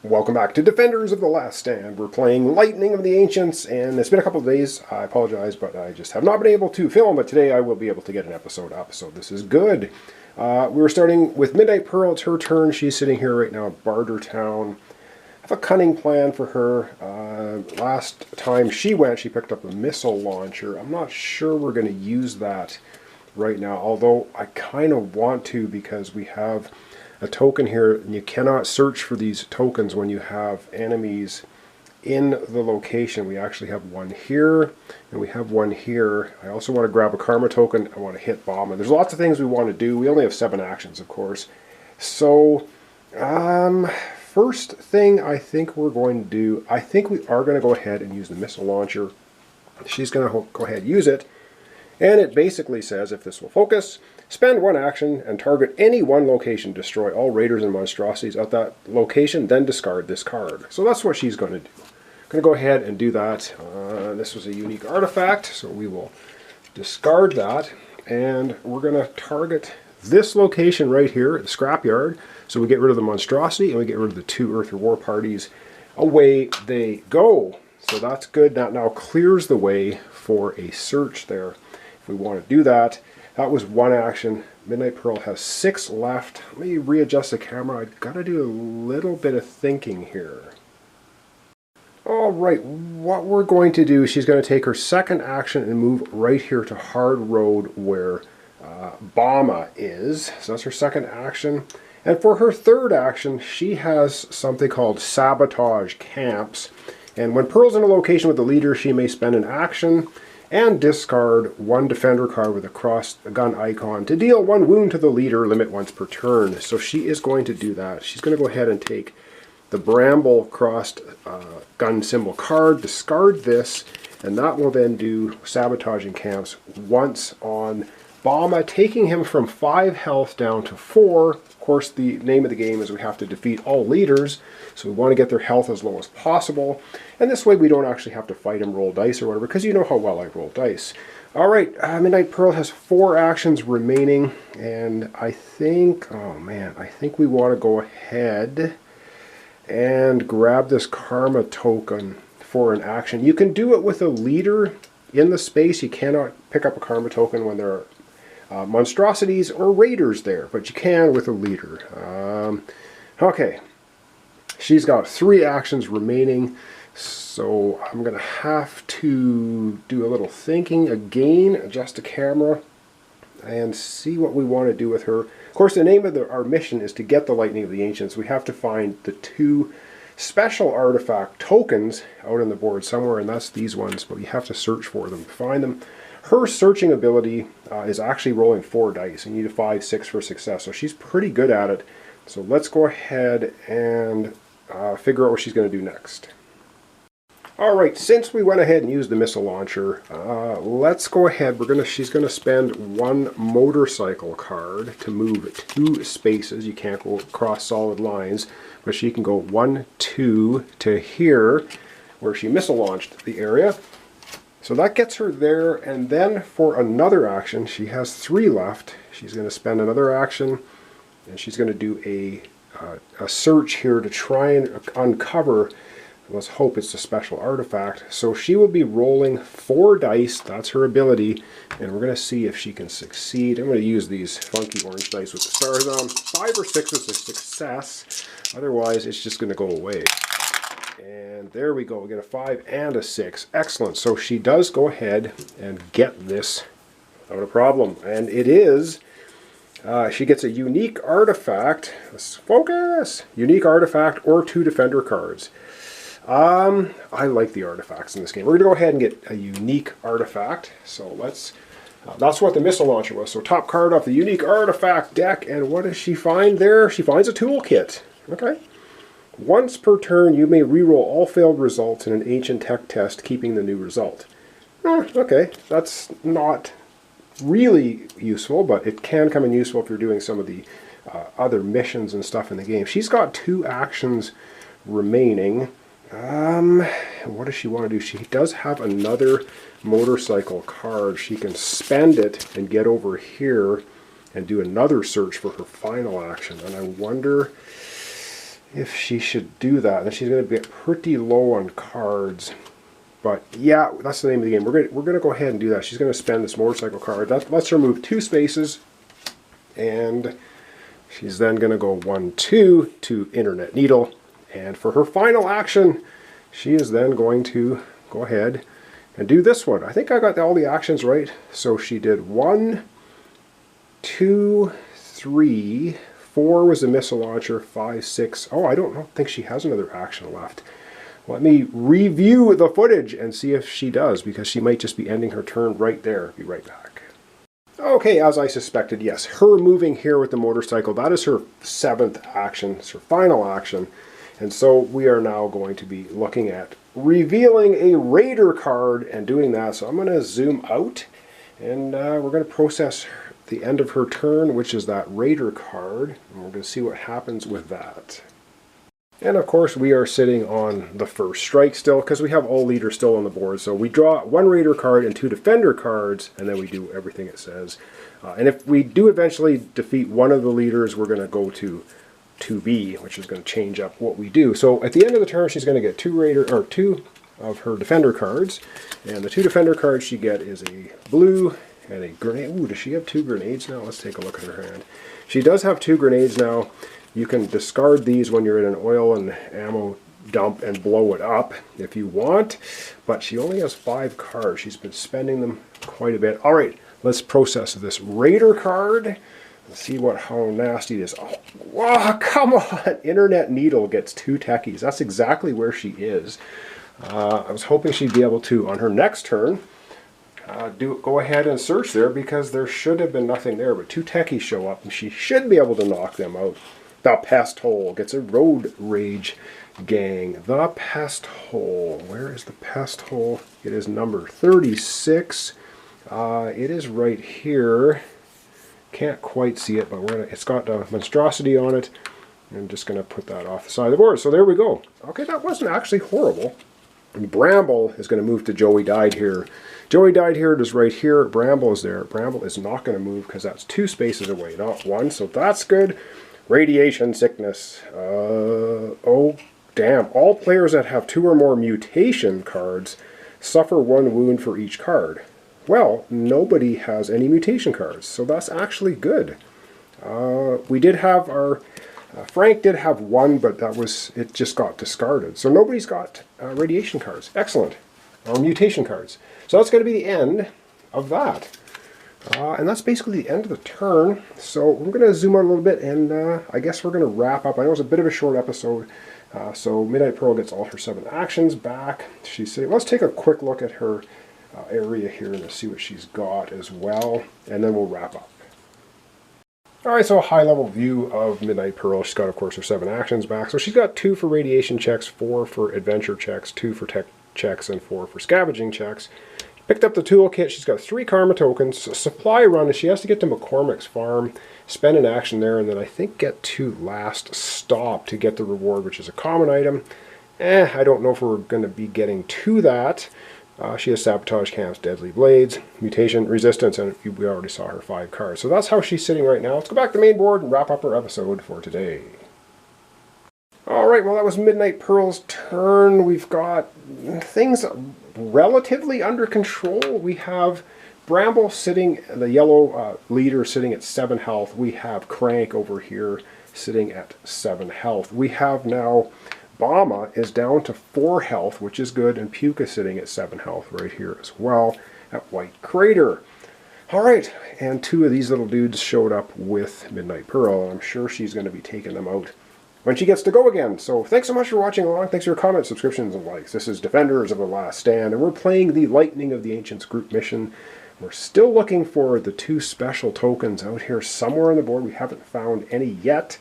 Welcome back to Defenders of the Last Stand. We're playing Lightning of the Ancients, and it's been a couple of days. I apologize, but I just have not been able to film, but today I will be able to get an episode up, so this is good. We were starting with Midnight Pearl. It's her turn. She's sitting here right now at Bartertown. I have a cunning plan for her. Last time she went, she picked up a missile launcher. I'm not sure we're going to use that right now, although I kind of want to because we have a token here, and you cannot search for these tokens when you have enemies in the location. We actually have one here, and we have one here. I also want to grab a karma token. I want to hit bomb, and there's lots of things we want to do. We only have 7 actions, of course. So, first thing I think we're going to do, I think we are going to go ahead and use the missile launcher. She's going to go ahead and use it. And it basically says, if this will focus, spend 1 action and target any one location. Destroy all raiders and monstrosities at that location, then discard this card. So that's what she's going to do. I'm going to go ahead and do that. This was a unique artifact, so we will discard that. And we're going to target this location right here, the scrapyard. So we get rid of the monstrosity and we get rid of the 2 Earth War parties. Away they go. So that's good. That now clears the way for a search there. If we want to do that, that was 1 action. Midnight Pearl has 6 left. Let me readjust the camera. I've got to do a little bit of thinking here. Alright, what we're going to do, she's going to take her 2nd action and move right here to Hard Road where Bama is. So that's her 2nd action. And for her 3rd action, she has something called Sabotage Camps. And when Pearl's in a location with the leader, she may spend an action and discard 1 defender card with a cross gun icon to deal 1 wound to the leader, limit once per turn. So she is going to do that. She's going to go ahead and take the Bramble crossed gun symbol card, discard this, and that will then do Sabotaging Camps once on Bama, taking him from 5 health down to 4. Of course, the name of the game is we have to defeat all leaders, so we want to get their health as low as possible. And this way we don't actually have to fight him, roll dice or whatever, because you know how well I roll dice. Alright, Midnight Pearl has 4 actions remaining, and I think, oh man, I think we want to go ahead and grab this karma token for an action. You can do it with a leader in the space. You cannot pick up a karma token when there are monstrosities or raiders there, but you can with a leader. Okay, she's got 3 actions remaining, so I'm going to have to do a little thinking again, adjust the camera, and see what we want to do with her. Of course, the name of our mission is to get the Lightning of the Ancients. We have to find the 2 special artifact tokens out on the board somewhere, and that's these ones, but you have to search for them to find them. Her searching ability is actually rolling 4 dice. You need a 5, 6 for success, so she's pretty good at it. So let's go ahead and figure out what she's going to do next. Alright, since we went ahead and used the missile launcher, let's go ahead. She's going to spend 1 motorcycle card to move 2 spaces. You can't go across solid lines, but she can go 1, 2 to here, where she missile launched the area. So that gets her there, and then for another action, she has 3 left. She's going to spend another action, and she's going to do a search here to try and uncover, let's hope it's a special artifact. So she will be rolling 4 dice, that's her ability, and we're going to see if she can succeed. I'm going to use these funky orange dice with the stars on. 5 or 6 is a success, otherwise it's just going to go away. And there we go, we get a 5 and a 6. Excellent. So she does go ahead and get this without a problem. And it is, she gets a unique artifact. Let's focus! Unique artifact or 2 defender cards. I like the artifacts in this game. We're going to go ahead and get a unique artifact. So let's, that's what the missile launcher was. So top card off the unique artifact deck. And what does she find there? She finds a toolkit. Okay. Once per turn, you may reroll all failed results in an ancient tech test, keeping the new result. Okay, that's not really useful, but it can come in useful if you're doing some of the other missions and stuff in the game. She's got 2 actions remaining. What does she want to do? She does have another motorcycle card. She can spend it and get over here and do another search for her final action. And I wonder if she should do that. Then she's going to get pretty low on cards. But yeah, that's the name of the game. We're going to go ahead and do that. She's going to spend this motorcycle card. That lets her move 2 spaces. And she's then going to go 1-2 to Internet Needle. And for her final action, she is then going to go ahead and do this one. I think I got all the actions right. So she did 1, 2, 3, 4 was the missile launcher, 5, 6. Oh, I don't think she has another action left. Let me review the footage and see if she does, because she might just be ending her turn right there. Be right back. Okay, as I suspected, yes, her moving here with the motorcycle, that is her 7th action. It's her final action. And so we are now going to be looking at revealing a Raider card and doing that. So I'm going to zoom out, and we're going to process the end of her turn, which is that Raider card, and we're going to see what happens with that. And of course we are sitting on the first strike still, because we have all leaders still on the board. So we draw 1 Raider card and 2 Defender cards, and then we do everything it says. And if we do eventually defeat one of the leaders, we're going to go to 2B, which is going to change up what we do. So at the end of the turn, she's going to get 2 of her Defender cards, and the 2 Defender cards she get is a blue and a grenade. Ooh, does she have 2 grenades now? Let's take a look at her hand. She does have 2 grenades now. You can discard these when you're in an oil and ammo dump and blow it up if you want, but she only has 5 cards. She's been spending them quite a bit. All right, let's process this Raider card. Let's see how nasty it is. Oh, wow, come on! Internet Needle gets 2 techies. That's exactly where she is. I was hoping she'd be able to, on her next turn, go ahead and search there, because there should have been nothing there, but 2 techies show up and she should be able to knock them out. The Pest Hole gets a Road Rage Gang. The Pest Hole. Where is the Pest Hole? It is number 36. It is right here. Can't quite see it, but it's got a monstrosity on it. I'm just going to put that off the side of the board. So there we go. Okay, that wasn't actually horrible. And Bramble is going to move to Joey Died Here. Joey Died Here is right here. Bramble is there. Bramble is not going to move because that's 2 spaces away, not 1. So that's good. Radiation Sickness. Oh, damn. All players that have 2 or more mutation cards suffer 1 wound for each card. Well, nobody has any mutation cards, so that's actually good. We did have our... Frank did have 1, but it just got discarded. So nobody's got radiation cards. Excellent. Or mutation cards. So that's going to be the end of that. And that's basically the end of the turn. So we're going to zoom out a little bit, and I guess we're going to wrap up. I know it's a bit of a short episode. So Midnight Pearl gets all her 7 actions back. She's sitting. Let's take a quick look at her area here and see what she's got as well, and then we'll wrap up. Alright, so a high-level view of Midnight Pearl. She's got, of course, her 7 actions back. So she's got 2 for radiation checks, 4 for adventure checks, 2 for tech checks, and 4 for scavenging checks. Picked up the toolkit. She's got 3 karma tokens, a supply run, and she has to get to McCormick's farm, spend an action there, and then I think get to Last Stop to get the reward, which is a common item. I don't know if we're going to be getting to that. She has Sabotage Camps, Deadly Blades, Mutation, Resistance, and we already saw her 5 cards. So that's how she's sitting right now. Let's go back to the main board and wrap up our episode for today. Alright, well that was Midnight Pearl's turn. We've got things relatively under control. We have Bramble sitting, the yellow leader sitting at 7 health. We have Crank over here sitting at 7 health. We have now Bama is down to 4 health, which is good, and Puka sitting at 7 health right here as well at White Crater. Alright, and 2 of these little dudes showed up with Midnight Pearl, and I'm sure she's going to be taking them out when she gets to go again. So thanks so much for watching along. Thanks for your comments, subscriptions, and likes. This is Defenders of the Last Stand, and we're playing the Lightning of the Ancients group mission. We're still looking for the 2 special tokens out here somewhere on the board. We haven't found any yet.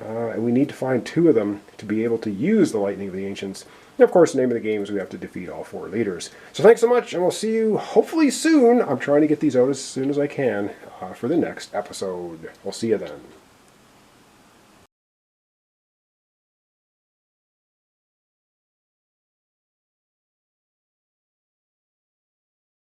And we need to find 2 of them to be able to use the Lightning of the Ancients. And of course, the name of the game is we have to defeat all 4 leaders. So thanks so much, and we'll see you hopefully soon. I'm trying to get these out as soon as I can for the next episode. We'll see you then.